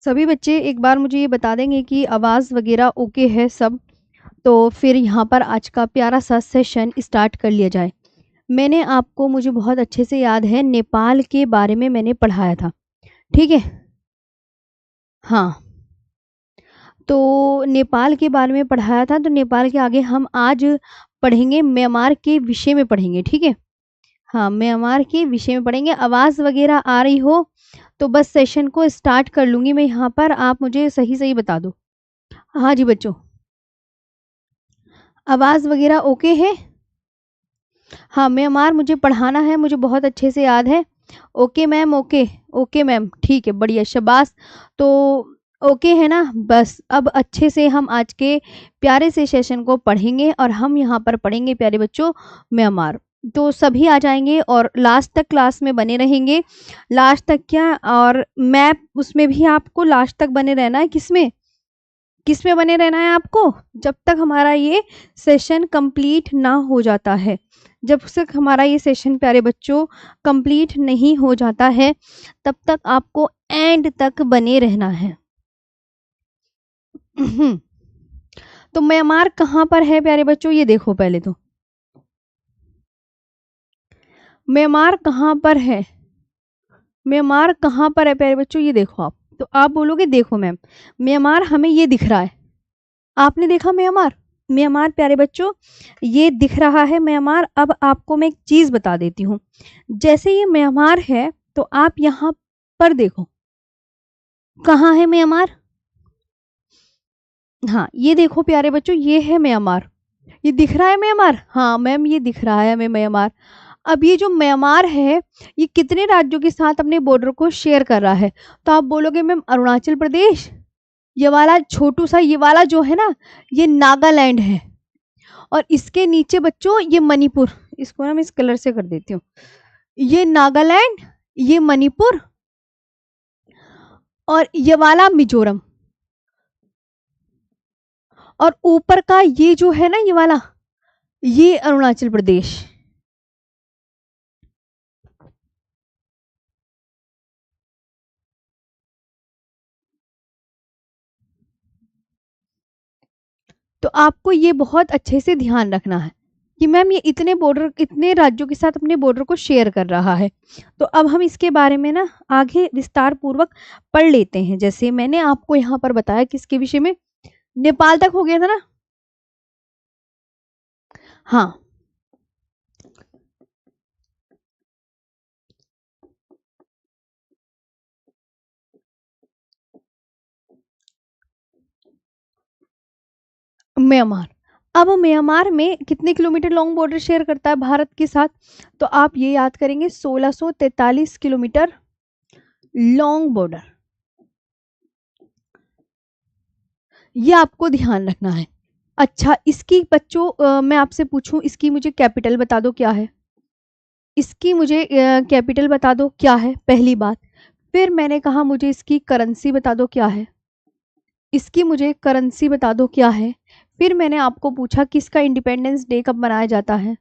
सभी बच्चे एक बार मुझे ये बता देंगे कि आवाज़ वगैरह ओके है सब, तो फिर यहाँ पर आज का प्यारा सा सेशन स्टार्ट कर लिया जाए। मैंने आपको, मुझे बहुत अच्छे से याद है, नेपाल के बारे में मैंने पढ़ाया था, ठीक है? हाँ, तो नेपाल के बारे में पढ़ाया था, तो नेपाल के आगे हम आज पढ़ेंगे, म्यांमार के विषय में पढ़ेंगे, ठीक है? हाँ, म्यांमार के विषय में पढ़ेंगे। आवाज़ वगैरह आ रही हो तो बस सेशन को स्टार्ट कर लूँगी मैं यहाँ पर, आप मुझे सही-सही बता दो। हाँ जी बच्चों, आवाज़ वगैरह ओके है? हाँ, म्यांमार मुझे पढ़ाना है, मुझे बहुत अच्छे से याद है। Okay ma'am, okay, okay ma'am, ठीक है, बढ़िया, शाबाश। तो ओके है ना? बस अब अच्छे से हम आज के प्यारे से सेशन को पढ़ेंगे और हम यहाँ पर पढ़ेंगे प्यारे बच्चों म्यांमार। तो सभी आ जाएँगे और लास्ट तक क्लास में बने रहेंगे। लास्ट तक क्या, और मैं उसमें भी आपको लास्ट तक बने रहना है, किसमें? किसमें बने रहना है आपको? जब तक हमारा ये सेशन कंप्लीट ना हो जाता है। जब तक हमारा ये सेशन प्यारे बच्चों कंप्लीट नहीं हो जाता है, तब तक आपको एंड तक बने रहना है। तो म्यांमार कहाँ पर है प्यारे बच्चों, ये देखो पहले तो। म्यांमार कहाँ पर है? म्यांमार कहाँ पर है प्यारे बच्चों, ये देखो आप। तो आप बोलोगे देखो मैम, म्यांमार हमें ये दिख रहा है। आपने देखा म्यांमार? म्यांमार प्यारे बच्चों ये दिख रहा है म्यांमार। अब आपको मैं एक चीज बता देती हूँ, जैसे ये म्यांमार है तो आप यहाँ पर देखो, कहाँ है म्यांमार? हाँ, ये देखो प्यारे बच्चों, ये है म्यांमार। ये दिख रहा है म्यांमार? हाँ मैम, ये दिख रहा है हमें म्यांमार। अब ये जो म्यांमार है, ये कितने राज्यों के साथ अपने बॉर्डर को शेयर कर रहा है? तो आप बोलोगे मैम अरुणाचल प्रदेश, ये वाला छोटू सा ये वाला जो है ना, ये नागालैंड है। और इसके नीचे बच्चों ये मणिपुर, इसको ना मैं इस कलर से कर देती हूँ, ये नागालैंड, ये मणिपुर, और ये वाला मिजोरम, और ऊपर का ये जो है ना ये वाला, ये अरुणाचल प्रदेश। तो आपको ये बहुत अच्छे से ध्यान रखना है कि मैम ये इतने बॉर्डर, इतने राज्यों के साथ अपने बॉर्डर को शेयर कर रहा है। तो अब हम इसके बारे में ना आगे विस्तार पूर्वक पढ़ लेते हैं। जैसे मैंने आपको यहाँ पर बताया किसके विषय में, नेपाल तक हो गया था ना? हाँ, म्यांमार। अब म्यांमार में कितने किलोमीटर लॉन्ग बॉर्डर शेयर करता है भारत के साथ? तो आप ये याद करेंगे, 1643 किलोमीटर लॉन्ग बॉर्डर। ये आपको ध्यान रखना है। अच्छा, इसकी बच्चों मैं आपसे पूछूं, इसकी मुझे कैपिटल बता दो क्या है? इसकी मुझे कैपिटल बता दो क्या है, पहली बात। फिर मैंने कहा मुझे इसकी करेंसी बता दो क्या है, इसकी मुझे करेंसी बता दो क्या है। फिर मैंने आपको पूछा कि इसका इंडिपेंडेंस डे कब मनाया जाता है।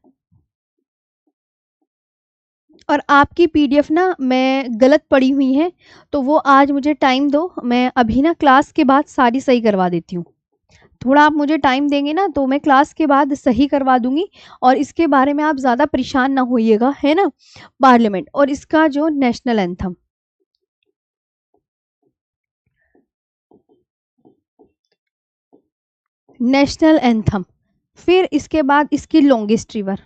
और आपकी पीडीएफ ना मैं गलत पढ़ी हुई है, तो वो आज मुझे टाइम दो, मैं अभी ना क्लास के बाद सारी सही करवा देती हूँ। थोड़ा आप मुझे टाइम देंगे ना तो मैं क्लास के बाद सही करवा दूंगी। और इसके बारे में आप ज़्यादा परेशान ना होइएगा, है ना? पार्लियामेंट और इसका जो नेशनल एंथम, नेशनल एंथम। फिर इसके बाद इसकी लॉन्गेस्ट रिवर,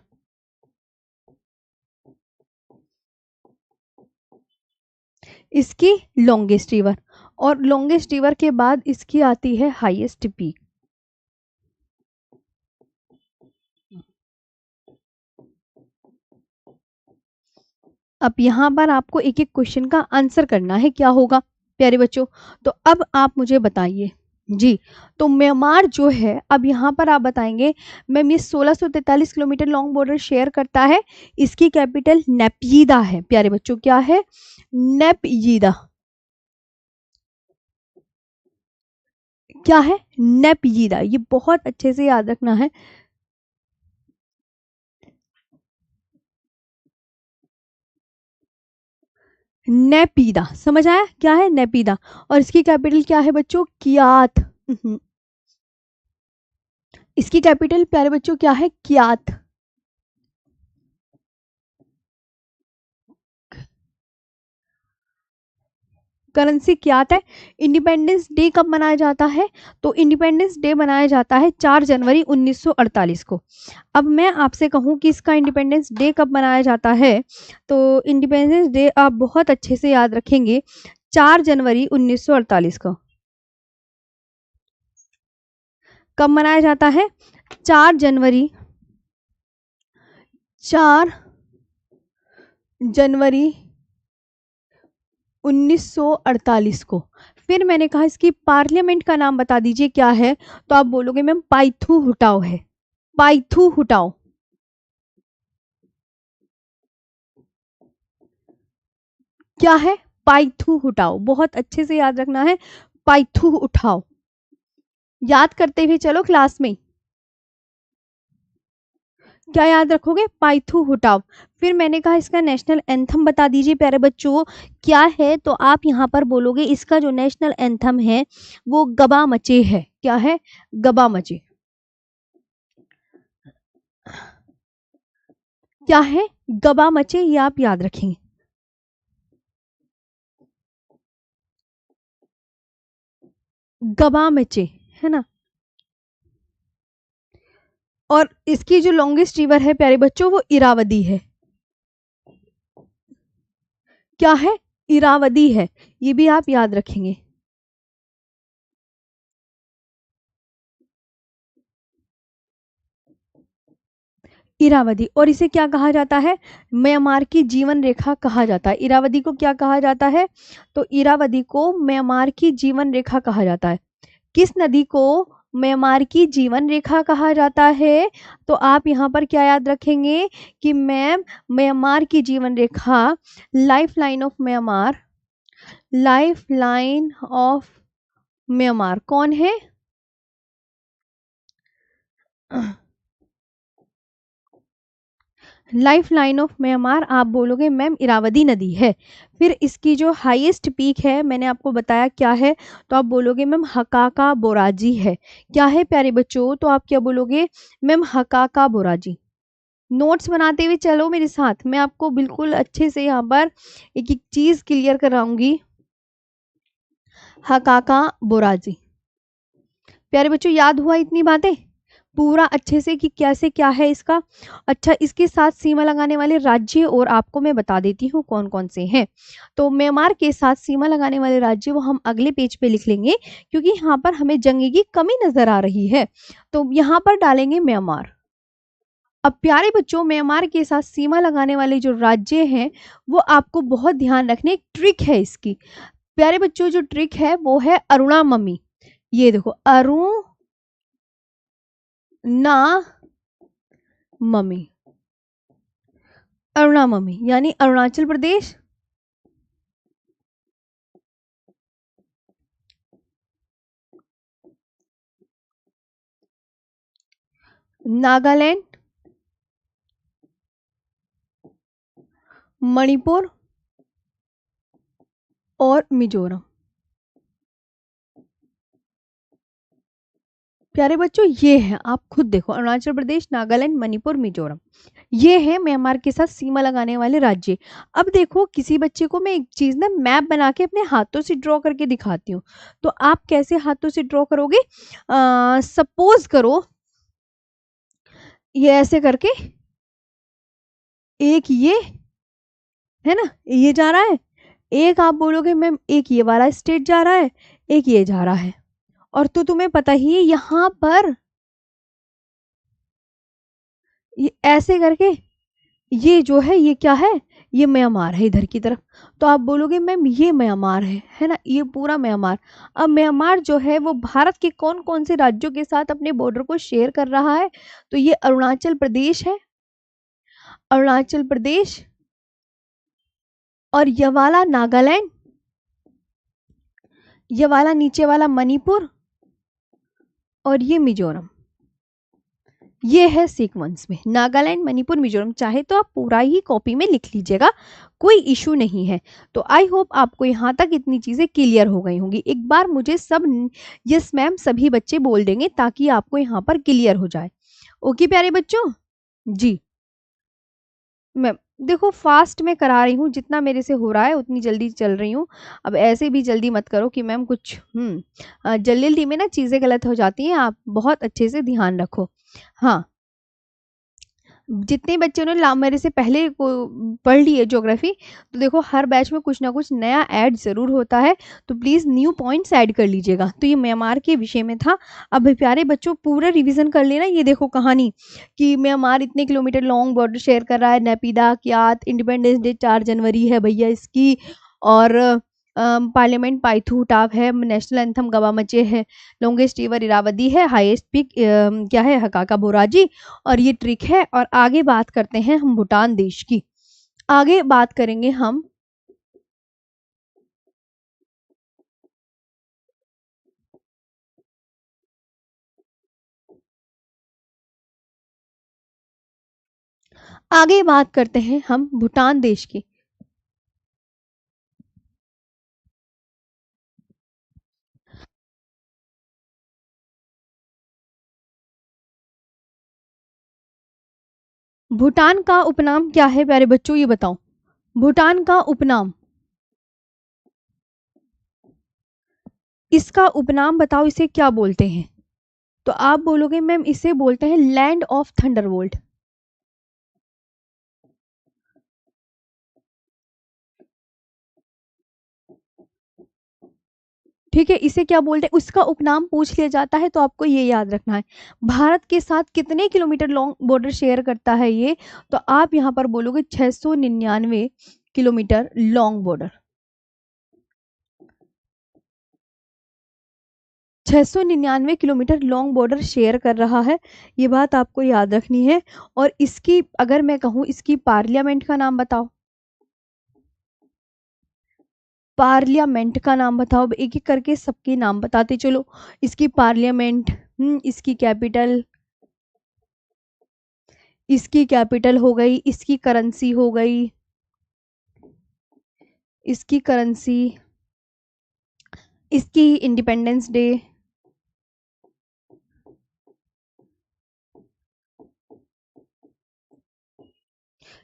इसकी लॉन्गेस्ट रिवर, और लॉन्गेस्ट रिवर के बाद इसकी आती है हाईएस्ट पीक। अब यहाँ पर आपको एक एक क्वेश्चन का आंसर करना है, क्या होगा प्यारे बच्चों? तो अब आप मुझे बताइए जी। तो म्यांमार जो है, अब यहाँ पर आप बताएंगे मैम ये 1643 किलोमीटर लॉन्ग बॉर्डर शेयर करता है, इसकी कैपिटल नेपयिदा है प्यारे बच्चों, क्या है? नेपयिदा। क्या है? नेपयिदा, ये बहुत अच्छे से याद रखना है। नेपीदा, समझ आया क्या है नेपीदा। और इसकी कैपिटल क्या है बच्चों, कियात। इसकी कैपिटल प्यारे बच्चों क्या है, कियात। करेंसी क्या है। इंडिपेंडेंस डे कब मनाया जाता है, तो इंडिपेंडेंस डे मनाया जाता है 4 जनवरी 1948 को। अब मैं आपसे कहूं कि इसका इंडिपेंडेंस डे कब मनाया जाता है, तो इंडिपेंडेंस डे आप बहुत अच्छे से याद रखेंगे, 4 जनवरी 1948 को। कब मनाया जाता है, 4 जनवरी, 4 जनवरी 1948 को। फिर मैंने कहा इसकी पार्लियामेंट का नाम बता दीजिए क्या है, तो आप बोलोगे मैम पाइथू हुटाओ है, पाइथू हुटाओ। क्या है, पाइथू हुटाओ, बहुत अच्छे से याद रखना है, पाइथू उठाओ, याद करते हुए चलो क्लास में। क्या याद रखोगे, पाइथू हुटाओ। फिर मैंने कहा इसका नेशनल एंथम बता दीजिए प्यारे बच्चों क्या है, तो आप यहाँ पर बोलोगे इसका जो नेशनल एंथम है वो गबा मचे है। क्या है, गबा मचे। क्या है, गबा मचे, ये आप याद रखेंगे। गबा मचे है ना। और इसकी जो लॉन्गेस्ट रिवर है प्यारे बच्चों वो इरावदी है। क्या है, इरावदी है, ये भी आप याद रखेंगे। इरावदी। और इसे क्या कहा जाता है, म्यांमार की जीवन रेखा कहा जाता है। इरावदी को क्या कहा जाता है, तो इरावदी को म्यांमार की जीवन रेखा कहा जाता है। किस नदी को म्यांमार की जीवन रेखा कहा जाता है, तो आप यहाँ पर क्या याद रखेंगे कि मैम म्यांमार की जीवन रेखा, life line of Myanmar, life line of Myanmar कौन है, लाइफ लाइन ऑफ म्यांमार आप बोलोगे मैम इरावदी नदी है। फिर इसकी जो हाईएस्ट पीक है मैंने आपको बताया क्या है, तो आप बोलोगे मैम हकाका बोराजी है। क्या है प्यारे बच्चों, तो आप क्या बोलोगे मैम हकाका बोराजी। नोट्स बनाते हुए चलो मेरे साथ, मैं आपको बिल्कुल अच्छे से यहाँ पर एक एक चीज क्लियर कराऊंगी। हकाका बोराजी। प्यारे बच्चों याद हुआ इतनी बातें पूरा अच्छे से कि कैसे क्या है इसका। अच्छा, इसके साथ सीमा लगाने वाले राज्य और आपको मैं बता देती हूँ कौन कौन से हैं। तो म्यांमार के साथ सीमा लगाने वाले राज्य वो हम अगले पेज पे लिख लेंगे, क्योंकि यहाँ पर हमें जंग की कमी नजर आ रही है, तो यहाँ पर डालेंगे म्यांमार। अब प्यारे बच्चों म्यांमार के साथ सीमा लगाने वाले जो राज्य हैं वो आपको बहुत ध्यान रखने, एक ट्रिक है इसकी प्यारे बच्चों, जो ट्रिक है वो है अरुणाममी। ये देखो अरुणाममी, अरुणाममी यानी अरुणाचल प्रदेश, नागालैंड, मणिपुर और मिजोरम। प्यारे बच्चों ये है, आप खुद देखो अरुणाचल प्रदेश, नागालैंड, मणिपुर, मिजोरम, ये है म्यांमार के साथ सीमा लगाने वाले राज्य। अब देखो किसी बच्चे को मैं एक चीज ना मैप बना के अपने हाथों से ड्रॉ करके दिखाती हूँ, तो आप कैसे हाथों से ड्रॉ करोगे, सपोज करो ये ऐसे करके, एक ये है ना, ये जा रहा है, एक आप बोलोगे मैम एक ये वाला स्टेट जा रहा है, एक ये जा रहा है, और तो तुम्हें पता ही है यहाँ पर ये ऐसे करके, ये जो है ये क्या है, ये म्यांमार है इधर की तरफ, तो आप बोलोगे मैम ये म्यांमार है ना, ये पूरा म्यांमार। अब म्यांमार जो है वो भारत के कौन कौन से राज्यों के साथ अपने बॉर्डर को शेयर कर रहा है, तो ये अरुणाचल प्रदेश है, अरुणाचल प्रदेश, और ये वाला नागालैंड, ये वाला नीचे वाला मणिपुर, और ये मिजोरम, ये है सीक्वेंस में नागालैंड, मणिपुर, मिजोरम। चाहे तो आप पूरा ही कॉपी में लिख लीजिएगा, कोई इशू नहीं है। तो आई होप आपको यहाँ तक इतनी चीजें क्लियर हो गई होंगी। एक बार मुझे सब यस मैम सभी बच्चे बोल देंगे ताकि आपको यहाँ पर क्लियर हो जाए। ओके प्यारे बच्चों जी। मैम देखो फास्ट में करा रही हूँ, जितना मेरे से हो रहा है उतनी जल्दी चल रही हूँ। अब ऐसे भी जल्दी मत करो कि मैम कुछ जल्दी जल्दी में ना चीज़ें गलत हो जाती हैं। आप बहुत अच्छे से ध्यान रखो। हाँ, जितने बच्चों ने मेरे से पहले को पढ़ ली है ज्योग्राफी, तो देखो हर बैच में कुछ ना कुछ नया ऐड ज़रूर होता है, तो प्लीज़ न्यू पॉइंट्स ऐड कर लीजिएगा। तो ये म्यांमार के विषय में था। अब प्यारे बच्चों पूरा रिवीजन कर लेना। ये देखो कहानी कि म्यांमार इतने किलोमीटर लॉन्ग बॉर्डर शेयर कर रहा है, नेपिदा क्यात, इंडिपेंडेंस डे 4 जनवरी है भैया इसकी, और पार्लियामेंट पाइथू टाप है, नेशनल एंथम गवा मचे है, लॉन्गेस्ट रिवर इरावदी है, हाईएस्ट पीक क्या है हकाका बोराजी, और ये ट्रिक है। और आगे बात करते हैं हम भूटान देश की। आगे बात करेंगे हम आगे बात करते हैं हम भूटान देश की। भूटान का उपनाम क्या है प्यारे बच्चों, ये बताओ। भूटान का उपनाम, इसका उपनाम बताओ, इसे क्या बोलते हैं? तो आप बोलोगे मैम इसे बोलते हैं लैंड ऑफ थंडरबोल्ट। ठीक है, इसे क्या बोलते हैं, उसका उपनाम पूछ लिया जाता है तो आपको ये याद रखना है। भारत के साथ कितने किलोमीटर लॉन्ग बॉर्डर शेयर करता है ये, तो आप यहाँ पर बोलोगे 699 kilometre long border. 699 kilometre long border share कर रहा है, ये बात आपको याद रखनी है। और इसकी अगर मैं कहूँ इसकी पार्लियामेंट का नाम बताओ, पार्लियामेंट का नाम बताओ। एक एक करके सबके नाम बताते चलो। इसकी पार्लियामेंट, इसकी कैपिटल, इसकी कैपिटल हो गई, इसकी करेंसी हो गई, इसकी करेंसी, इसकी इंडिपेंडेंस डे,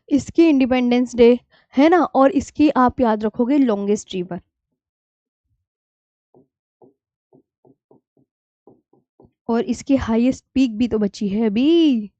इसकी इंडिपेंडेंस डे है ना, और इसकी आप याद रखोगे लॉन्गेस्ट रिवर, और इसकी हाईएस्ट पीक भी तो बची है अभी।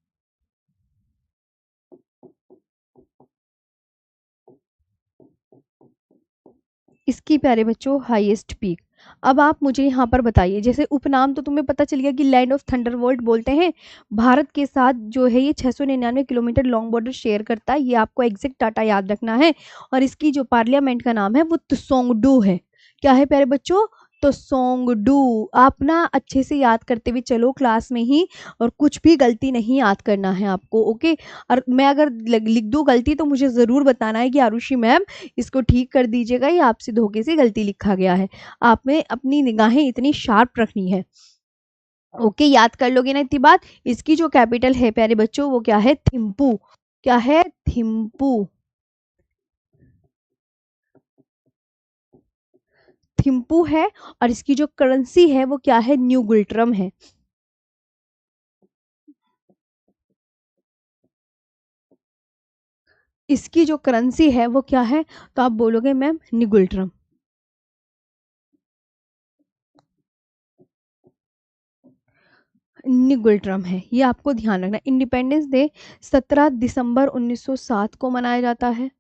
इसकी प्यारे बच्चों हाईएस्ट पीक। अब आप मुझे यहाँ पर बताइए, जैसे उपनाम तो तुम्हें पता चल गया कि लैंड ऑफ थंडरबोल्ट बोलते हैं। भारत के साथ जो है ये 699 किलोमीटर लॉन्ग बॉर्डर शेयर करता है, ये आपको एग्जैक्ट डाटा याद रखना है। और इसकी जो पार्लियामेंट का नाम है वो त्सोंगडू है। क्या है प्यारे बच्चों, त्सोंगडू। आप ना अच्छे से याद करते हुए चलो क्लास में ही, और कुछ भी गलती नहीं याद करना है आपको, ओके। और मैं अगर लिख दूँ गलती तो मुझे ज़रूर बताना है कि आरुषि मैम इसको ठीक कर दीजिएगा, ये आपसे धोखे से गलती लिखा गया है। आप में अपनी निगाहें इतनी शार्प रखनी है, ओके। याद कर लोगे ना इतनी बात। इसकी जो कैपिटल है प्यारे बच्चों वो क्या है, थिम्पू। क्या है, थिम्पू। थिम्पू है। और इसकी जो करेंसी है वो क्या है, न्यू गुल्ट्रम है। इसकी जो करेंसी है वो क्या है, तो आप बोलोगे मैम निगुल्ट्रम। निगुल्ट्रम है, ये आपको ध्यान रखना। इंडिपेंडेंस डे 17 दिसंबर 1907 को मनाया जाता है।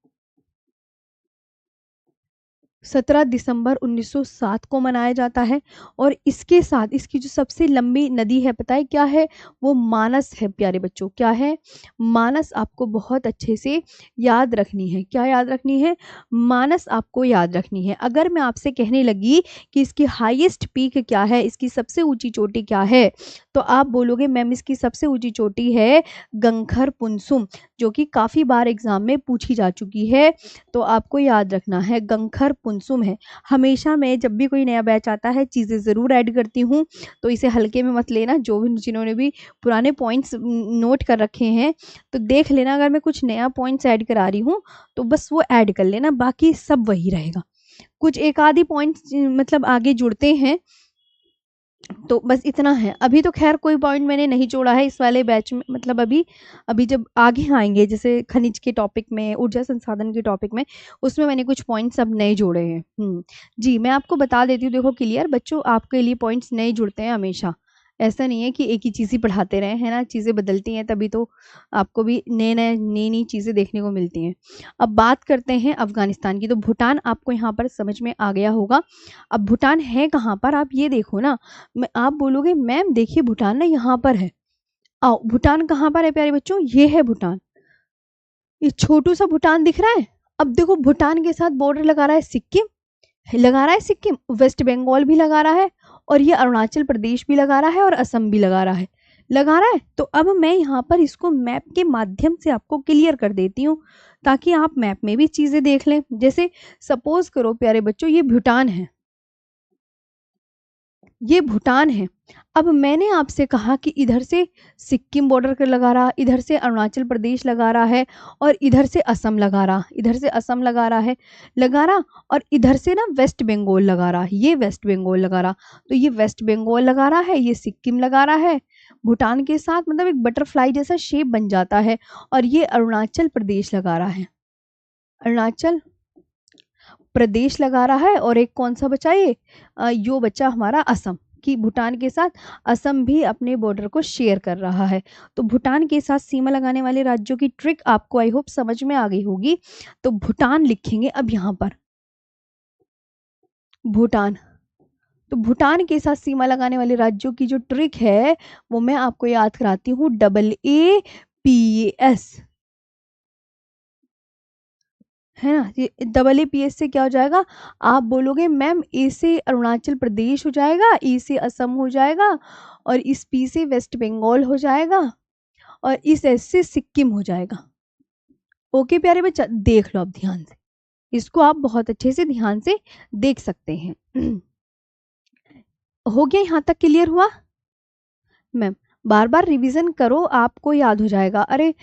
17 दिसंबर 1907 को मनाया जाता है। और इसके साथ इसकी जो सबसे लंबी नदी है पता है क्या है, वो मानस है प्यारे बच्चों। क्या है, मानस। आपको बहुत अच्छे से याद रखनी है। क्या याद रखनी है, मानस आपको याद रखनी है। अगर मैं आपसे कहने लगी कि इसकी हाईएस्ट पीक क्या है, इसकी सबसे ऊंची चोटी क्या है, तो आप बोलोगे मैम इसकी सबसे ऊंची चोटी है गंखर पुनसुम, जो कि काफ़ी बार एग्जाम में पूछी जा चुकी है। तो आपको याद रखना है गंखर कुनसुम है। हमेशा मैं जब भी कोई नया बैच आता है चीज़ें ज़रूर ऐड करती हूँ, तो इसे हल्के में मत लेना। जो भी जिन्होंने भी पुराने पॉइंट्स नोट कर रखे हैं तो देख लेना, अगर मैं कुछ नया पॉइंट्स ऐड करा रही हूँ तो बस वो ऐड कर लेना, बाकी सब वही रहेगा। कुछ एक आधी पॉइंट्स मतलब आगे जुड़ते हैं तो बस इतना है। अभी तो खैर कोई पॉइंट मैंने नहीं जोड़ा है इस वाले बैच में, मतलब अभी अभी जब आगे आएंगे जैसे खनिज के टॉपिक में, ऊर्जा संसाधन के टॉपिक में, उसमें मैंने कुछ पॉइंट्स अब नए जोड़े हैं। जी मैं आपको बता देती हूँ, देखो क्लियर बच्चों, आपके लिए पॉइंट्स नए जुड़ते हैं हमेशा। ऐसा नहीं है कि एक ही चीज़ ही पढ़ाते रहे, है ना, चीज़ें बदलती हैं तभी तो आपको भी नई चीज़ें देखने को मिलती हैं। अब बात करते हैं अफगानिस्तान की। तो भूटान आपको यहाँ पर समझ में आ गया होगा। अब भूटान है कहाँ पर, आप ये देखो ना, आप बोलोगे मैम देखिए भूटान ना यहाँ पर है। आओ, भूटान कहाँ पर है प्यारे बच्चों, ये है भूटान। ये छोटू सा भूटान दिख रहा है। अब देखो भूटान के साथ बॉर्डर लगा रहा है सिक्किम, लगा रहा है सिक्किम, वेस्ट बंगाल भी लगा रहा है, और ये अरुणाचल प्रदेश भी लगा रहा है, और असम भी लगा रहा है, लगा रहा है। तो अब मैं यहाँ पर इसको मैप के माध्यम से आपको क्लियर कर देती हूँ, ताकि आप मैप में भी चीजें देख लें। जैसे सपोज करो प्यारे बच्चों, ये भूटान है, ये भूटान है। अब मैंने आपसे कहा कि इधर से सिक्किम बॉर्डर कर लगा रहा, इधर से अरुणाचल प्रदेश लगा रहा है, और इधर से असम लगा रहा, इधर से असम लगा रहा है, लगा रहा, और इधर से ना वेस्ट बंगाल लगा रहा, ये वेस्ट बंगाल लगा रहा। तो ये वेस्ट बंगाल लगा रहा है, ये सिक्किम लगा रहा है भूटान के साथ, मतलब एक बटरफ्लाई जैसा शेप बन जाता है। और ये अरुणाचल प्रदेश लगा रहा है, अरुणाचल प्रदेश लगा रहा है, और एक कौन सा बचा ये, यो बचा हमारा असम, कि भूटान के साथ असम भी अपने बॉर्डर को शेयर कर रहा है। तो भूटान के साथ सीमा लगाने वाले राज्यों की ट्रिक आपको आई होप समझ में आ गई होगी। तो भूटान लिखेंगे अब यहाँ पर, भूटान। तो भूटान के साथ सीमा लगाने वाले राज्यों की जो ट्रिक है वो मैं आपको याद कराती हूँ, AAPS, है ना। ये AAPS से क्या हो जाएगा, आप बोलोगे मैम ए से अरुणाचल प्रदेश हो जाएगा, ई से असम हो जाएगा, और इस पी से वेस्ट बंगाल हो जाएगा, और इस एस से सिक्किम हो जाएगा। ओके प्यारे बच्चा, देख लो अब ध्यान से, इसको आप बहुत अच्छे से ध्यान से देख सकते हैं। हो गया, यहाँ तक क्लियर हुआ मैम। बार बार रिवीजन करो, आपको याद हो जाएगा। अरे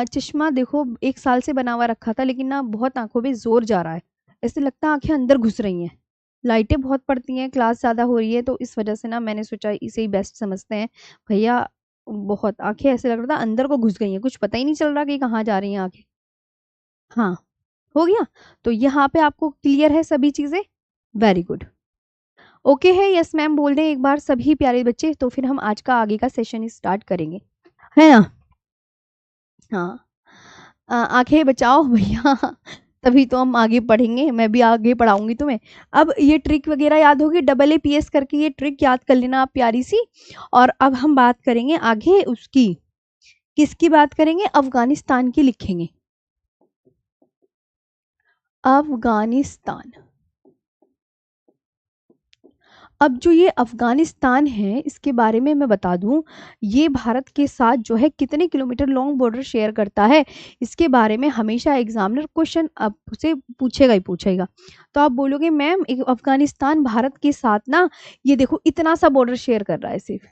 चश्मा देखो 1 साल से बना हुआ रखा था, लेकिन ना बहुत आंखों में जोर जा रहा है, ऐसे लगता है आंखें अंदर घुस रही हैं। लाइटें बहुत पड़ती हैं, क्लास ज़्यादा हो रही है, तो इस वजह से ना मैंने सोचा इसे ही बेस्ट समझते हैं भैया। बहुत आंखें ऐसे लग रहा था अंदर को घुस गई हैं, कुछ पता ही नहीं चल रहा कि कहाँ जा रही हैं आंखें। हाँ हो गया, तो यहाँ पे आपको क्लियर है सभी चीज़ें, वेरी गुड। ओके है, यस मैम बोल दें एक बार सभी प्यारे बच्चे, तो फिर हम आज का आगे का सेशन स्टार्ट करेंगे, है ना। हाँ आंखें बचाओ भैया, तभी तो हम आगे पढ़ेंगे, मैं भी आगे पढ़ाऊंगी तुम्हें। अब ये ट्रिक वगैरह याद होगी, AAPS करके ये ट्रिक याद कर लेना आप प्यारी सी। और अब हम बात करेंगे आगे उसकी, किसकी बात करेंगे, अफगानिस्तान की लिखेंगे, अफगानिस्तान। अब जो ये अफगानिस्तान है इसके बारे में मैं बता दूं, ये भारत के साथ जो है कितने किलोमीटर लॉन्ग बॉर्डर शेयर करता है, इसके बारे में हमेशा एग्जामिनर क्वेश्चन आपसे पूछेगा ही पूछेगा। तो आप बोलोगे मैम अफगानिस्तान भारत के साथ ना, ये देखो इतना सा बॉर्डर शेयर कर रहा है, सिर्फ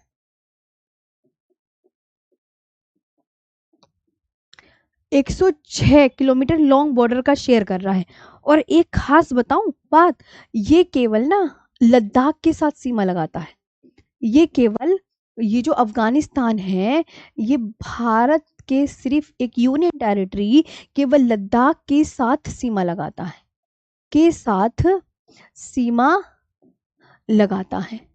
106 किलोमीटर लॉन्ग बॉर्डर का शेयर कर रहा है। और एक खास बताऊं बात, ये केवल ना लद्दाख के साथ सीमा लगाता है, ये केवल, ये जो अफगानिस्तान है ये भारत के सिर्फ एक यूनियन टेरिटरी केवल लद्दाख के साथ सीमा लगाता है, के साथ सीमा लगाता है।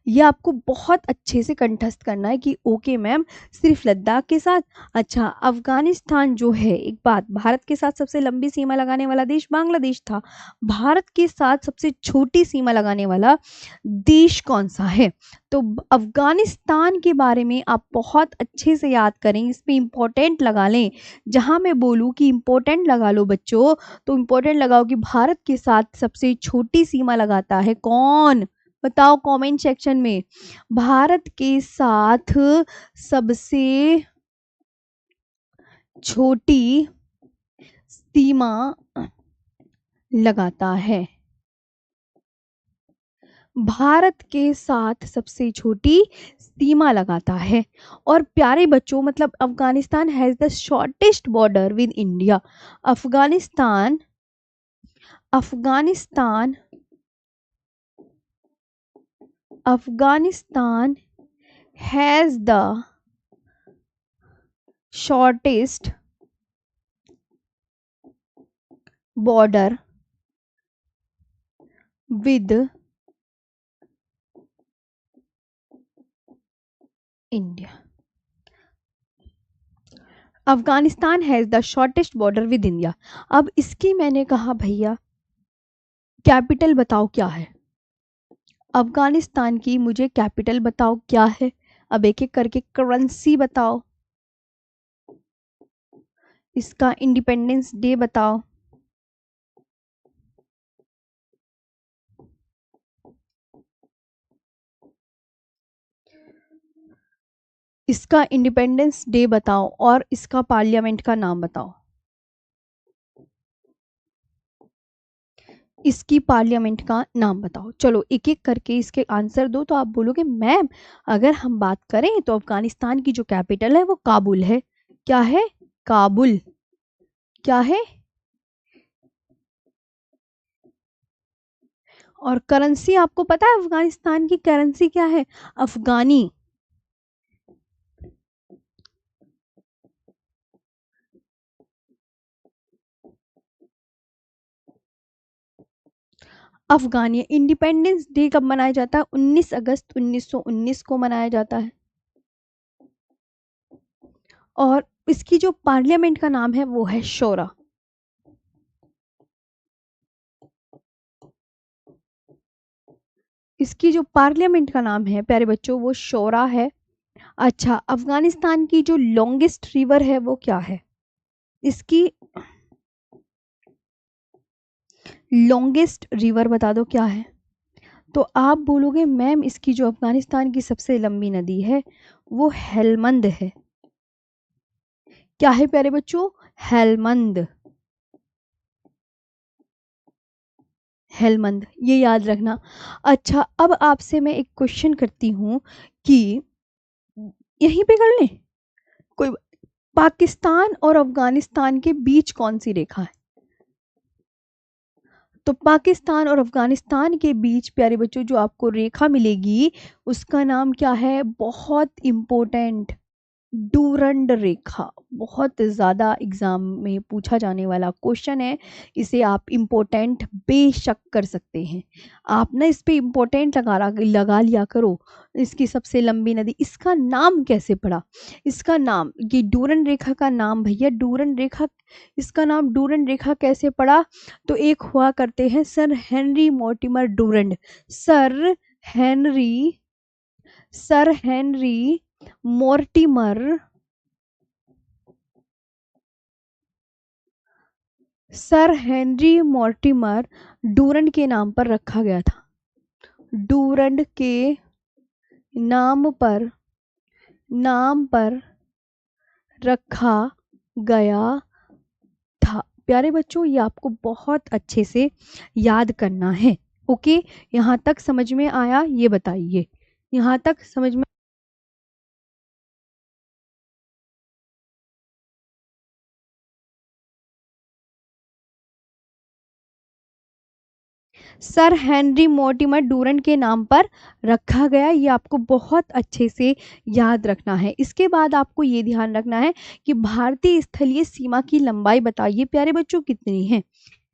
ये आपको बहुत अच्छे से कंठस्थ करना है कि ओके मैम सिर्फ लद्दाख के साथ। अच्छा अफगानिस्तान जो है, एक बात, भारत के साथ सबसे लंबी सीमा लगाने वाला देश बांग्लादेश था, भारत के साथ सबसे छोटी सीमा लगाने वाला देश कौन सा है। तो अफगानिस्तान के बारे में आप बहुत अच्छे से याद करें, इसमें इंपॉर्टेंट लगा लें, जहां मैं बोलूँ कि इंपॉर्टेंट लगा लो बच्चों, तो इंपॉर्टेंट लगाओ कि भारत के साथ सबसे छोटी सीमा लगाता है कौन, बताओ कमेंट सेक्शन में। भारत के साथ सबसे छोटी सीमा लगाता है। भारत के साथ सबसे छोटी सीमा लगाता है। और प्यारे बच्चों, मतलब Afghanistan has the shortest border with India. Afghanistan Afghanistan Afghanistan has the shortest border with India. Afghanistan has the shortest border with India. अब इसकी मैंने कहा भैया कैपिटल बताओ क्या है। अफगानिस्तान की मुझे कैपिटल बताओ क्या है। अब एक एक करके करेंसी बताओ, इसका इंडिपेंडेंस डे बताओ, इसका इंडिपेंडेंस डे बताओ, और इसका पार्लियामेंट का नाम बताओ। इसकी पार्लियामेंट का नाम बताओ। चलो एक एक करके इसके आंसर दो, तो आप बोलोगे मैम अगर हम बात करें तो अफगानिस्तान की जो कैपिटल है वो काबुल है। क्या है? काबुल। क्या है? और करेंसी आपको पता है अफगानिस्तान की करेंसी क्या है? अफगानी। अफगानी। इंडिपेंडेंस डे कब मनाया जाता है? 19 अगस्त 1919 को मनाया जाता है। और इसकी जो पार्लियामेंट का नाम है वो है शोरा। इसकी जो पार्लियामेंट का नाम है प्यारे बच्चों वो शोरा है। अच्छा, अफगानिस्तान की जो लॉन्गेस्ट रिवर है वो क्या है? इसकी लॉन्गेस्ट रिवर बता दो क्या है। तो आप बोलोगे मैम इसकी जो अफगानिस्तान की सबसे लंबी नदी है वो हेलमंद है। क्या है प्यारे बच्चों? हेलमंद। हेलमंद, ये याद रखना। अच्छा, अब आपसे मैं एक क्वेश्चन करती हूँ कि यहीं पे कर लें कोई। पाकिस्तान और अफगानिस्तान के बीच कौन सी रेखा है? तो पाकिस्तान और अफगानिस्तान के बीच प्यारे बच्चों जो आपको रेखा मिलेगी उसका नाम क्या है? बहुत इंपॉर्टेंट, डूरंड रेखा। बहुत ज़्यादा एग्जाम में पूछा जाने वाला क्वेश्चन है। इसे आप इम्पोर्टेंट बेशक कर सकते हैं। आप ना इस पे इम्पोर्टेंट लगा लिया करो। इसकी सबसे लंबी नदी, इसका नाम कैसे पड़ा? इसका नाम, ये डूरंड रेखा का नाम भैया डूरंड रेखा, इसका नाम डूरंड रेखा कैसे पड़ा? तो एक हुआ करते हैं sir Henry Mortimer Durand. Henry sir Henry Mortimer sir Henry Mortimer Durand के नाम पर रखा गया था। डूरंड के नाम पर रखा गया था। प्यारे बच्चों ये आपको बहुत अच्छे से याद करना है। ओके, यहाँ तक समझ में आया? ये बताइए, यहाँ तक समझ में? सर हेनरी मोर्टिमर डूरंड के नाम पर रखा गया, ये आपको बहुत अच्छे से याद रखना है। इसके बाद आपको ये ध्यान रखना है कि भारतीय स्थलीय सीमा की लंबाई बताइए प्यारे बच्चों कितनी है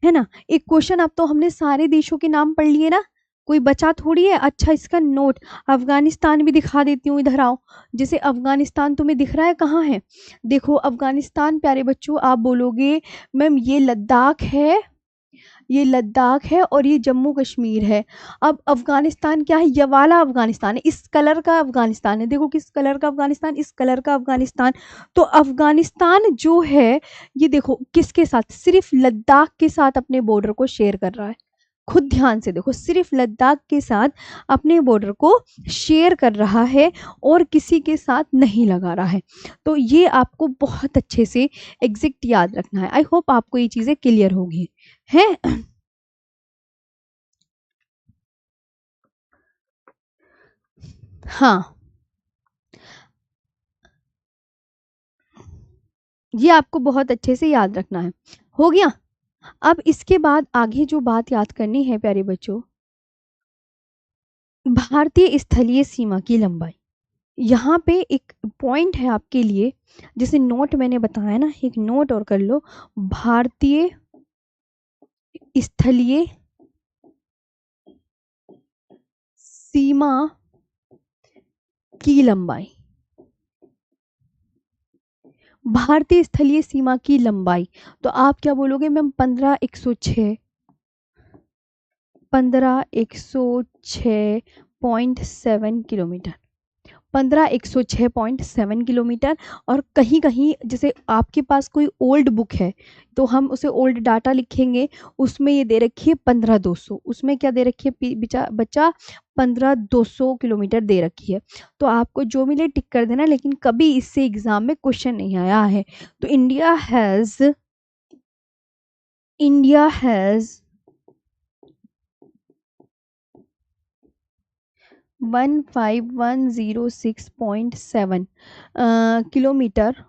ना। एक क्वेश्चन, अब तो हमने सारे देशों के नाम पढ़ लिए ना, कोई बचा थोड़ी है। अच्छा, इसका नोट अफगानिस्तान भी दिखा देती हूँ, इधर आओ। जैसे अफगानिस्तान तुम्हें दिख रहा है कहाँ है? देखो अफगानिस्तान प्यारे बच्चों, आप बोलोगे मैम ये लद्दाख है, ये लद्दाख है और ये जम्मू कश्मीर है। अब अफगानिस्तान क्या है? ये वाला अफगानिस्तान है, इस कलर का अफगानिस्तान है। देखो किस कलर का अफगानिस्तान? इस कलर का अफगानिस्तान। तो अफगानिस्तान जो है ये देखो किसके साथ? सिर्फ लद्दाख के साथ अपने बॉर्डर को शेयर कर रहा है। खुद ध्यान से देखो, सिर्फ लद्दाख के साथ अपने बॉर्डर को शेयर कर रहा है और किसी के साथ नहीं लगा रहा है। तो ये आपको बहुत अच्छे से एग्जैक्ट याद रखना है। आई होप आपको ये चीज़ें क्लियर होगी हैं। हाँ, ये आपको बहुत अच्छे से याद रखना है। हो गया? अब इसके बाद आगे जो बात याद करनी है प्यारे बच्चों, भारतीय स्थलीय सीमा की लंबाई। यहाँ पे एक पॉइंट है आपके लिए, जैसे नोट मैंने बताया ना, एक नोट और कर लो। भारतीय स्थलीय सीमा की लंबाई। भारतीय स्थलीय सीमा की लंबाई, तो आप क्या बोलोगे मैम? 15,106, 15,106.7 kilometre, 15,106.7 kilometre. और कहीं कहीं जैसे आपके पास कोई ओल्ड बुक है तो हम उसे ओल्ड डाटा लिखेंगे, उसमें ये दे रखी है 15,200, उसमें क्या दे रखी है बच्चा? 15,200 किलोमीटर दे रखी है। तो आपको जो मिले टिक कर देना, लेकिन कभी इससे एग्जाम में क्वेश्चन नहीं आया है। तो India has 15,106.7 kilometre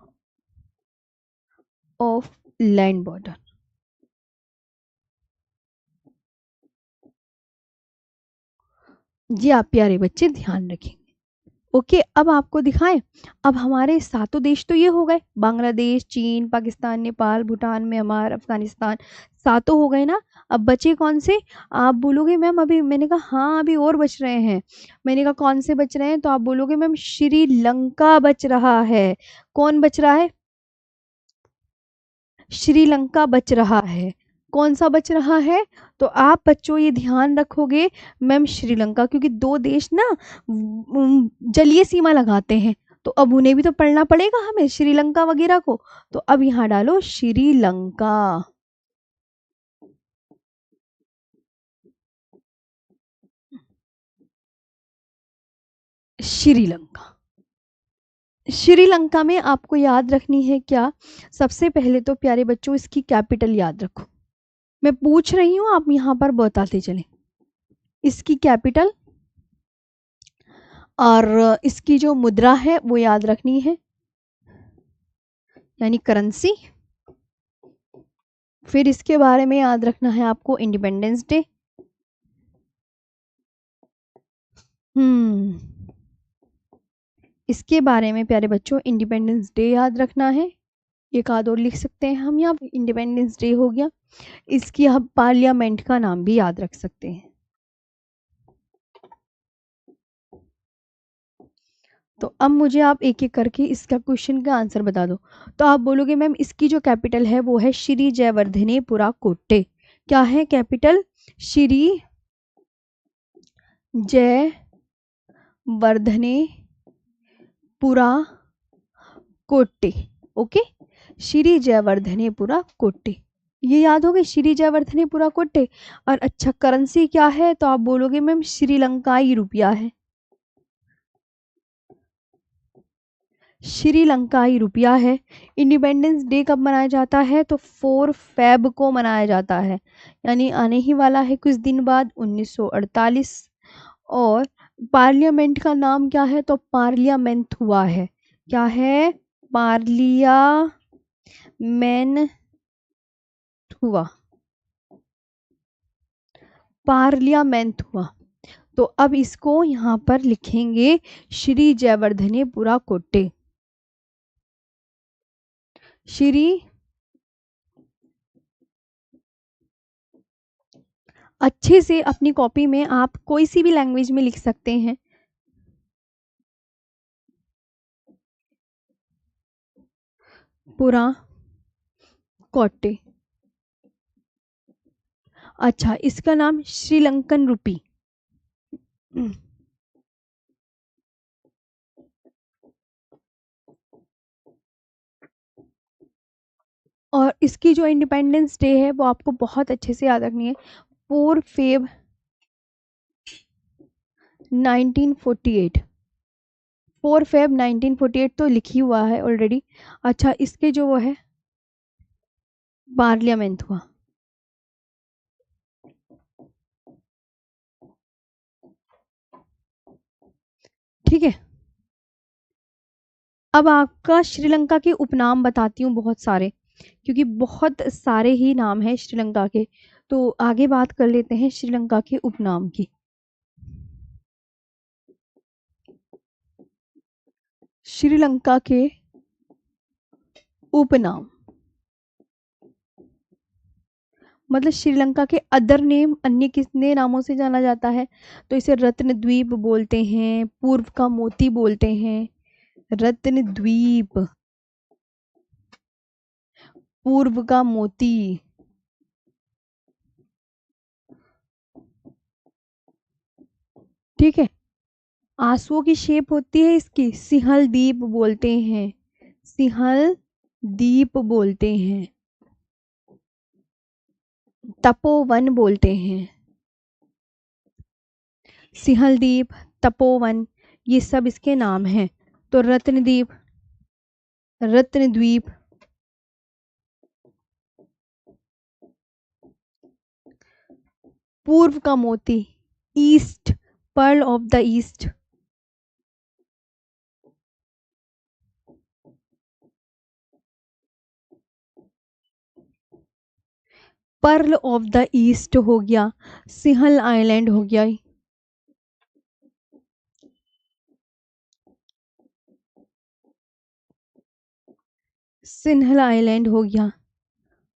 of land border. जी आप प्यारे बच्चे ध्यान रखेंगे। ओके, अब आपको दिखाएं। अब हमारे सातों देश तो ये हो गए, बांग्लादेश, चीन, पाकिस्तान, नेपाल, भूटान, म्यांमार, अफगानिस्तान, सातों हो गए ना। अब बचे कौन से? आप बोलोगे मैम अभी, मैंने कहा हाँ अभी और बच रहे हैं। मैंने कहा कौन से बच रहे हैं? तो आप बोलोगे मैम श्रीलंका बच रहा है। कौन बच रहा है? श्रीलंका बच रहा है। कौन सा बच रहा है? तो आप बच्चों ये ध्यान रखोगे मैम, श्रीलंका, क्योंकि दो देश ना जलीय सीमा लगाते हैं, तो अब उन्हें भी तो पढ़ना पड़ेगा हमें, श्रीलंका वगैरह को। तो अब यहाँ डालो श्रीलंका। श्रीलंका। श्रीलंका में आपको याद रखनी है क्या? सबसे पहले तो प्यारे बच्चों इसकी कैपिटल याद रखो। मैं पूछ रही हूँ, आप यहाँ पर बताते चले। इसकी कैपिटल और इसकी जो मुद्रा है वो याद रखनी है, यानी करेंसी। फिर इसके बारे में याद रखना है आपको इंडिपेंडेंस डे। हम्म इसके बारे में प्यारे बच्चों इंडिपेंडेंस डे याद रखना है। एक आध और लिख सकते हैं हम यहाँ पे, इंडिपेंडेंस डे हो गया। इसकी हम पार्लियामेंट का नाम भी याद रख सकते हैं। तो अब मुझे आप एक एक करके इसका क्वेश्चन का आंसर बता दो। तो आप बोलोगे मैम इसकी जो कैपिटल है वो है श्री जयवर्धनेपुरा कोट्टे। क्या है कैपिटल? श्री जयवर्धनेपुरा कोट्टे। ओके, श्री जयवर्धनेपुरा कोट्टे, ये याद हो गई, श्री जयवर्धनेपुरा कोट्टे। और अच्छा, करेंसी क्या है? तो आप बोलोगे मैम श्रीलंकाई रुपया है। श्रीलंकाई रुपया है। इंडिपेंडेंस डे कब मनाया जाता है? तो 4 फरवरी को मनाया जाता है, यानी आने ही वाला है कुछ दिन बाद, 1948। और पार्लियामेंट का नाम क्या है? तो पार्लियामेंट हुआ है। क्या है? पार्लियामेंट हुआ। पार्लियामेंट हुआ। तो अब इसको यहाँ पर लिखेंगे श्री जयवर्धनेपुरा कोट्टे। श्री, अच्छे से अपनी कॉपी में आप कोई सी भी लैंग्वेज में लिख सकते हैं। पुरा कोट्टे। अच्छा, इसका नाम श्रीलंकन रुपी। और इसकी जो इंडिपेंडेंस डे है वो आपको बहुत अच्छे से याद रखनी है, 4 फरवरी 1948। 4 फरवरी 1948 तो लिखी हुआ है ऑलरेडी। अच्छा, इसके जो वो है पार्लियामेंट हुआ। ठीक है। अब आपका श्रीलंका के उपनाम बताती हूँ बहुत सारे, क्योंकि बहुत सारे ही नाम हैं श्रीलंका के। तो आगे बात कर लेते हैं श्रीलंका के उपनाम की। श्रीलंका के उपनाम मतलब श्रीलंका के अदर नेम, अन्य कितने नामों से जाना जाता है? तो इसे रत्न द्वीप बोलते हैं, पूर्व का मोती बोलते हैं, रत्न द्वीप, पूर्व का मोती। ठीक है। आंसुओं की शेप होती है इसकी, सिंहल द्वीप बोलते हैं, सिंहल द्वीप बोलते हैं, तपोवन बोलते हैं, सिंहल द्वीप, तपोवन, ये सब इसके नाम हैं। तो रत्नद्वीप, रत्नद्वीप, पूर्व का मोती, east, pearl of the east, pearl of the east हो गया, सिंहल आइलैंड हो गया, सिंहल आइलैंड हो गया,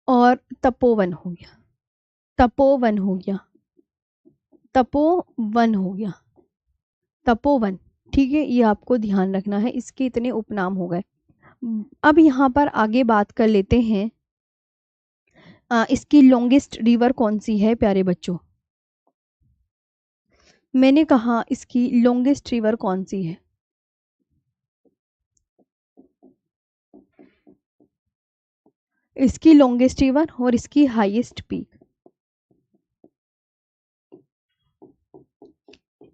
और तपोवन हो गया, तपोवन हो गया, तपोवन हो गया, तपोवन। ठीक है, ये आपको ध्यान रखना है, इसके इतने उपनाम हो गए। अब यहाँ पर आगे बात कर लेते हैं, इसकी लॉन्गेस्ट रिवर कौन सी है प्यारे बच्चों? मैंने कहा इसकी लॉन्गेस्ट रिवर कौन सी है? इसकी लॉन्गेस्ट रिवर और इसकी हाईएस्ट पीक,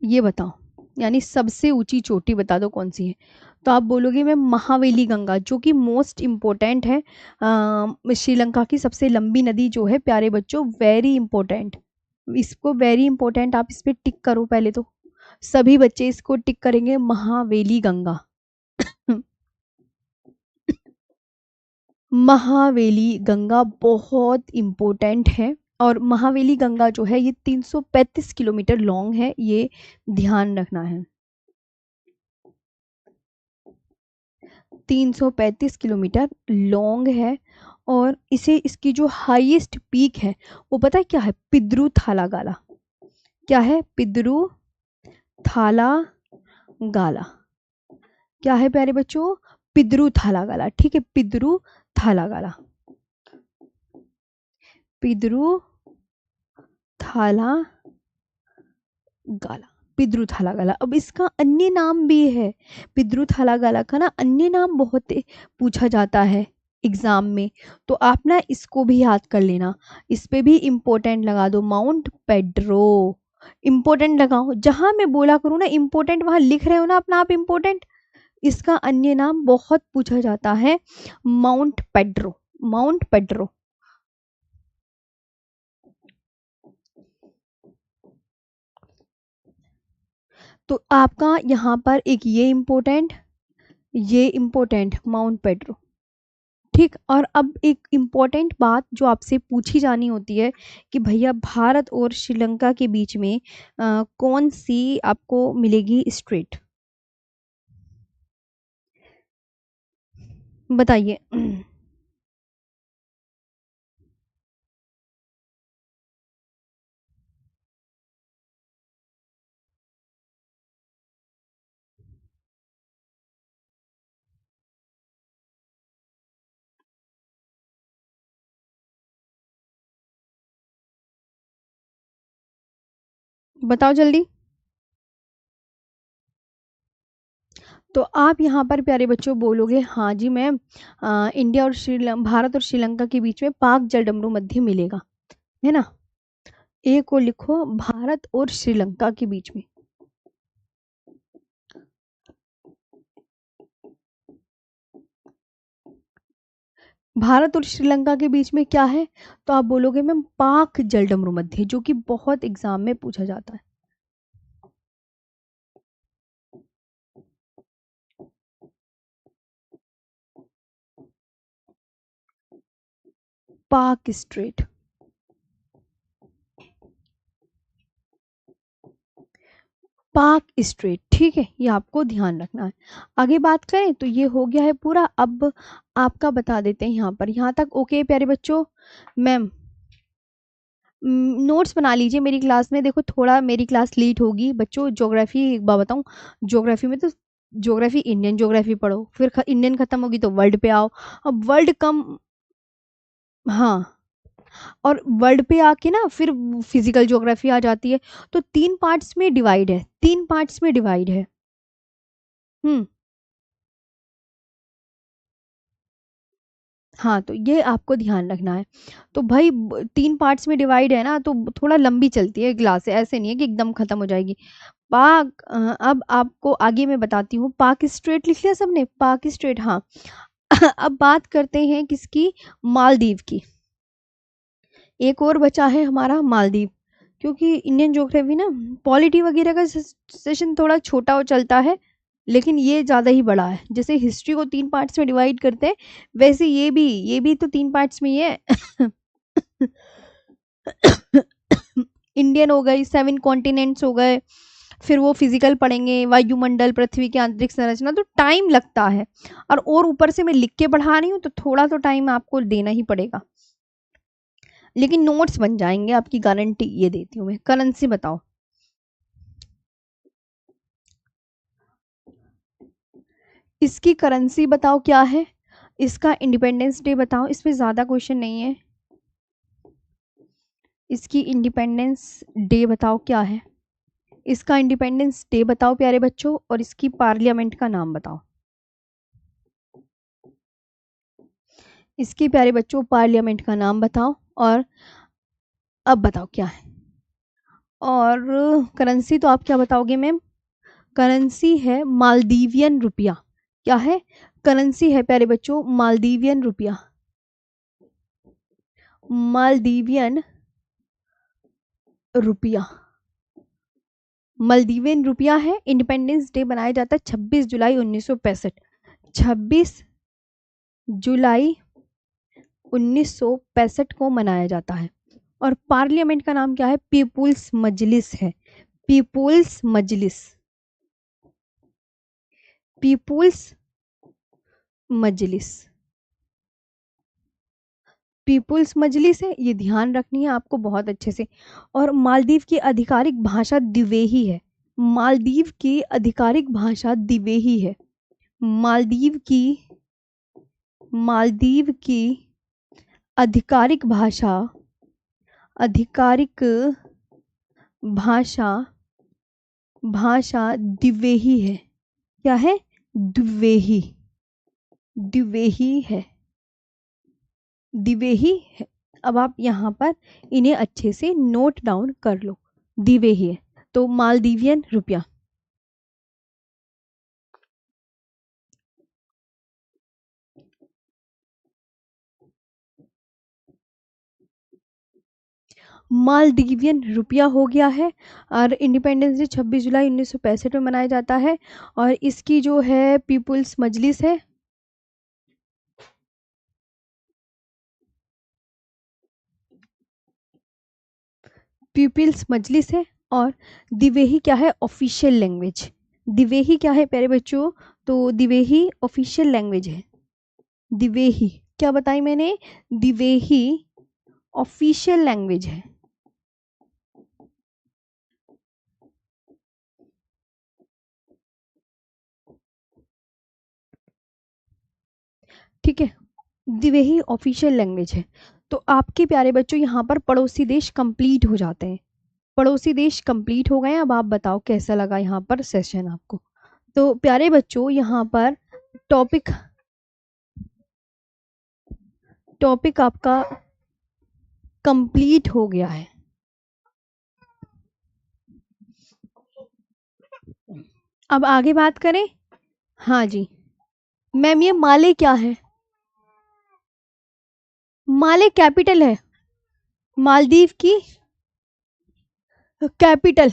ये बताओ, यानी सबसे ऊंची चोटी बता दो कौन सी है। तो आप बोलोगे मैं महावेली गंगा, जो कि मोस्ट इम्पोर्टेंट है, श्रीलंका की सबसे लंबी नदी जो है प्यारे बच्चों, वेरी इंपॉर्टेंट। इसको वेरी इंपॉर्टेंट आप इस पे टिक करो, पहले तो सभी बच्चे इसको टिक करेंगे, महावेली गंगा। महावेली गंगा बहुत इम्पोर्टेंट है, और महावेली गंगा जो है ये 335 किलोमीटर लॉन्ग है, ये ध्यान रखना है। 335 किलोमीटर लॉन्ग है, और इसे इसकी जो हाईएस्ट पीक है वो पता है क्या है? पिद्रू थालागाला। क्या है? पिद्रू थालागाला। क्या है प्यारे बच्चों? पिद्रू थालागाला। ठीक है, पिद्रू थालागाला, पिद्रू थालागाला, पिद्रू थालागाला। अब इसका अन्य नाम भी है, पिद्रू थालागाला का ना अन्य नाम बहुत पूछा जाता है एग्जाम में, तो आप ना इसको भी याद कर लेना, इस पे भी इम्पोर्टेंट लगा दो, माउंट पेड्रो। इम्पोर्टेंट लगाओ, जहां मैं बोला करूँ ना इम्पोर्टेंट, वहां लिख रहे हो ना अपना आप इम्पोर्टेंट। इसका अन्य नाम बहुत पूछा जाता है, माउंट पेड्रो, माउंट पेड्रो। तो आपका यहाँ पर एक ये इम्पोर्टेंट माउंट पेड्रो। ठीक, और अब एक इम्पोर्टेंट बात जो आपसे पूछी जानी होती है कि भैया भारत और श्रीलंका के बीच में कौन सी आपको मिलेगी स्ट्रेट? बताइए। बताओ जल्दी। तो आप यहाँ पर प्यारे बच्चों बोलोगे हाँ जी मैम, इंडिया और भारत और श्रीलंका के बीच में पाक जलडमरू मध्य मिलेगा, है ना? ए को लिखो, भारत और श्रीलंका के बीच में। भारत और श्रीलंका के बीच में क्या है? तो आप बोलोगे मैम पाक जलडमरू मध्य, जो कि बहुत एग्जाम में पूछा जाता है। पाक स्ट्रेट। पाक स्ट्रेट, ठीक है, ये आपको ध्यान रखना है। आगे बात करें तो ये हो गया है पूरा। अब आपका बता देते हैं यहाँ पर, यहाँ तक ओके प्यारे बच्चों। मैम नोट्स बना लीजिए मेरी क्लास में। देखो थोड़ा मेरी क्लास लेट होगी बच्चों। ज्योग्राफी एक बार बताऊं, ज्योग्राफी में तो ज्योग्राफी इंडियन ज्योग्राफी पढ़ो, फिर इंडियन खत्म होगी तो वर्ल्ड पे आओ। अब वर्ल्ड कम, हाँ, और वर्ल्ड पे आके ना फिर फिजिकल ज्योग्राफी आ जाती है। तो 3 पार्ट्स में डिवाइड है, 3 पार्ट्स में डिवाइड है। हम्म, हाँ, तो ये आपको ध्यान रखना है। तो भाई 3 पार्ट्स में डिवाइड है ना, तो थोड़ा लंबी चलती है क्लास, ऐसे नहीं है कि एकदम खत्म हो जाएगी। अब आपको आगे मैं बताती हूँ। पाक स्ट्रेट लिख लिया सबने, पाक स्ट्रेट, हाँ। अब बात करते हैं किसकी, मालदीव की। एक और बचा है हमारा मालदीव। क्योंकि इंडियन ज्योग्राफी ना, पॉलिटी वगैरह का सेशन थोड़ा छोटा हो चलता है, लेकिन ये ज़्यादा ही बड़ा है। जैसे हिस्ट्री को 3 पार्ट्स में डिवाइड करते हैं, वैसे ये भी तो 3 पार्ट्स में ही है। इंडियन हो गई, 7 कॉन्टिनेंट्स हो गए, फिर वो फिजिकल पढ़ेंगे, वायुमंडल, पृथ्वी की आंतरिक संरचना, तो टाइम लगता है। और ऊपर से मैं लिख के पढ़ा रही हूँ, तो थोड़ा तो टाइम आपको देना ही पड़ेगा, लेकिन नोट्स बन जाएंगे आपकी, गारंटी ये देती हूँ मैं। करेंसी बताओ, इसकी करेंसी बताओ क्या है, इसका इंडिपेंडेंस डे बताओ। इसमें ज़्यादा क्वेश्चन नहीं है। इसकी इंडिपेंडेंस डे बताओ क्या है, इसका इंडिपेंडेंस डे बताओ प्यारे बच्चों, और इसकी पार्लियामेंट का नाम बताओ। इसकी प्यारे बच्चों पार्लियामेंट का नाम बताओ, और अब बताओ क्या है। और करेंसी तो आप क्या बताओगे मैम, करेंसी है मालदीवियन रुपया। क्या है, करेंसी है प्यारे बच्चों मालदीवियन रुपया। मालदीवियन रुपया, मालदीवियन रुपया है। इंडिपेंडेंस डे मनाया जाता है 26 जुलाई 1965। 26 जुलाई 1965 को मनाया जाता है। और पार्लियामेंट का नाम क्या है, पीपुल्स मजलिस है। पीपुल्स मजलिस, पीपुल्स मजलिस, पीपुल्स मजलिस है, ये ध्यान रखनी है आपको बहुत अच्छे से। और मालदीव की आधिकारिक भाषा दिवेही है। मालदीव की आधिकारिक भाषा दिवेही है। मालदीव की, मालदीव की आधिकारिक भाषा, आधिकारिक भाषा, भाषा दिवेही है। क्या है, दिवेही, दिवेही है, दिवेही है। अब आप यहाँ पर इन्हें अच्छे से नोट डाउन कर लो, दिवेही है। तो मालदीवियन रुपया, मालदीवियन रुपया हो गया है। और इंडिपेंडेंस डे 26 जुलाई 1965 में मनाया जाता है। और इसकी जो है पीपुल्स मजलिस है, पीपल्स मजलिस है। और दिवेही क्या है, ऑफिशियल लैंग्वेज। दिवेही क्या है प्यारे बच्चों, तो दिवेही ऑफिशियल लैंग्वेज है। दिवेही क्या बताई मैंने, दिवेही ऑफिशियल लैंग्वेज है। ठीक है, दिवेही ऑफिशियल लैंग्वेज है। तो आपके प्यारे बच्चों यहाँ पर पड़ोसी देश कंप्लीट हो जाते हैं। पड़ोसी देश कंप्लीट हो गए। अब आप बताओ कैसा लगा यहाँ पर सेशन आपको। तो प्यारे बच्चों यहाँ पर टॉपिक, टॉपिक आपका कंप्लीट हो गया है। अब आगे बात करें। हाँ जी मैम, ये माले क्या है, माले कैपिटल है, मालदीव की कैपिटल।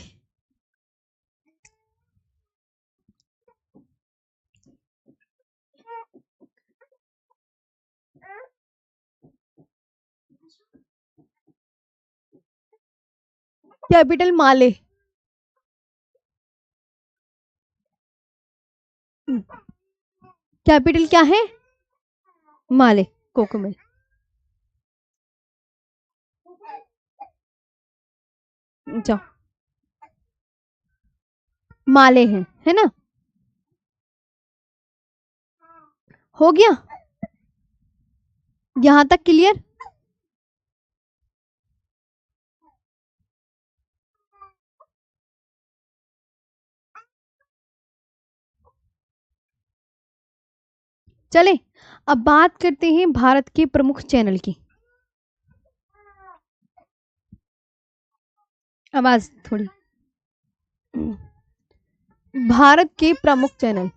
कैपिटल माले। कैपिटल क्या है? माले। कोकोमिल। जाओ। माले हैं, है ना? हो गया यहां तक क्लियर? चले, अब बात करते हैं भारत के प्रमुख चैनल की। आवाज थोड़ी। भारत के प्रमुख चैनल।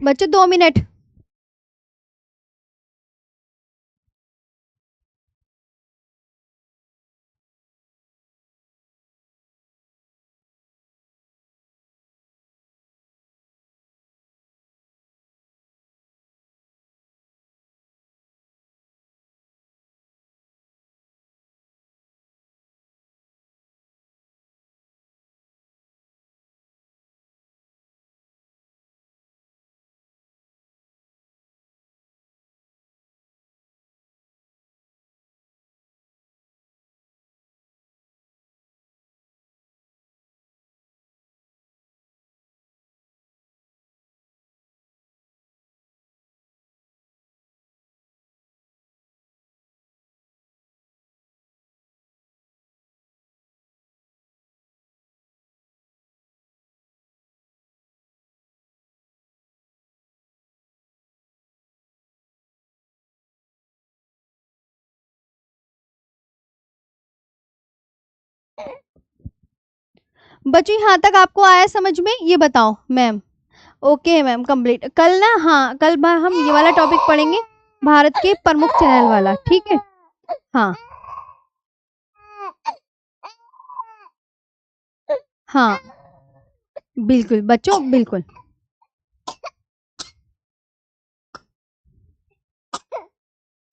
बच्चों 2 मिनट। बच्चों यहाँ तक आपको आया समझ में? ये बताओ मैम। Okay ma'am, complete. कल ना, हाँ कल हम ये वाला टॉपिक पढ़ेंगे, भारत के प्रमुख चैनल वाला, ठीक है? हाँ हाँ बिल्कुल बच्चों, बिल्कुल।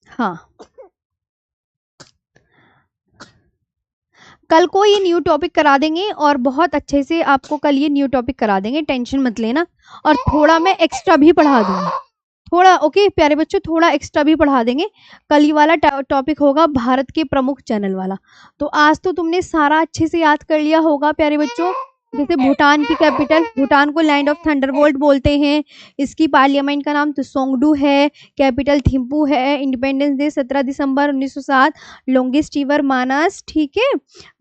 हाँ, कल को ये न्यू टॉपिक करा देंगे और बहुत अच्छे से आपको कल ये न्यू टॉपिक करा देंगे, टेंशन मत लेना। और थोड़ा मैं एक्स्ट्रा भी पढ़ा दूंगी, थोड़ा। ओके प्यारे बच्चों, थोड़ा एक्स्ट्रा भी पढ़ा देंगे। कल ये वाला टॉपिक होगा भारत के प्रमुख चैनल वाला। तो आज तो तुमने सारा अच्छे से याद कर लिया होगा प्यारे बच्चों। जैसे भूटान की कैपिटल, भूटान को लैंड ऑफ थंडरबोल्ट बोलते हैं। इसकी पार्लियामेंट का नाम त्सोंगडू है। कैपिटल थिम्पू है। इंडिपेंडेंस डे 17 दिसंबर 1907। लॉन्गेस्ट रिवर मानस, ठीक है?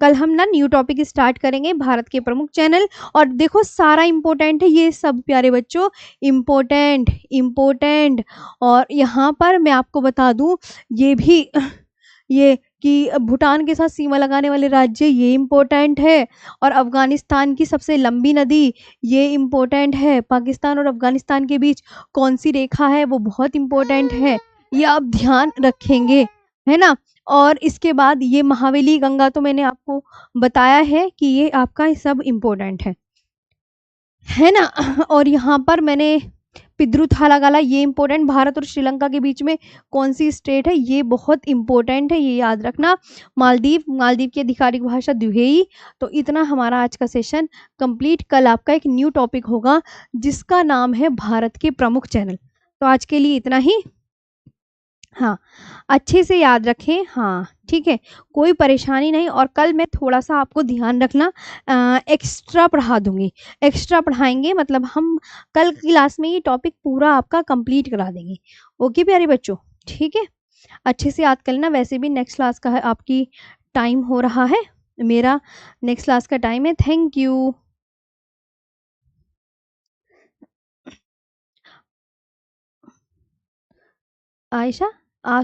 कल हम ना न्यू टॉपिक स्टार्ट करेंगे, भारत के प्रमुख चैनल। और देखो सारा इंपॉर्टेंट है ये सब प्यारे बच्चों, इम्पोर्टेंट इम्पोर्टेंट। और यहाँ पर मैं आपको बता दूं, ये भी ये कि भूटान के साथ सीमा लगाने वाले राज्य, ये इम्पोर्टेंट है। और अफगानिस्तान की सबसे लंबी नदी, ये इम्पोर्टेंट है। पाकिस्तान और अफगानिस्तान के बीच कौन सी रेखा है, वो बहुत इम्पोर्टेंट है, ये आप ध्यान रखेंगे, है ना? और इसके बाद ये महावेली गंगा तो मैंने आपको बताया है कि ये आपका सब इम्पोर्टेंट है। है ना। और यहाँ पर मैंने पिद्रु थालागाला, ये इंपॉर्टेंट, भारत और श्रीलंका के बीच में कौन सी स्टेट है, ये बहुत इंपॉर्टेंट है, ये याद रखना। मालदीव, मालदीव की आधिकारिक भाषा द्विवेई। तो इतना हमारा आज का सेशन कंप्लीट। कल आपका एक न्यू टॉपिक होगा जिसका नाम है भारत के प्रमुख चैनल। तो आज के लिए इतना ही। हाँ, अच्छे से याद रखें। हाँ ठीक है, कोई परेशानी नहीं। और कल मैं थोड़ा सा आपको ध्यान रखना, एक्स्ट्रा पढ़ा दूंगी। एक्स्ट्रा पढ़ाएंगे मतलब हम कल क्लास में ये टॉपिक पूरा आपका कंप्लीट करा देंगे। ओके प्यारे बच्चों, ठीक है, अच्छे से याद कर लेना। वैसे भी नेक्स्ट क्लास का है आपकी टाइम हो रहा है, मेरा नेक्स्ट क्लास का टाइम है। Thank you. आयशा।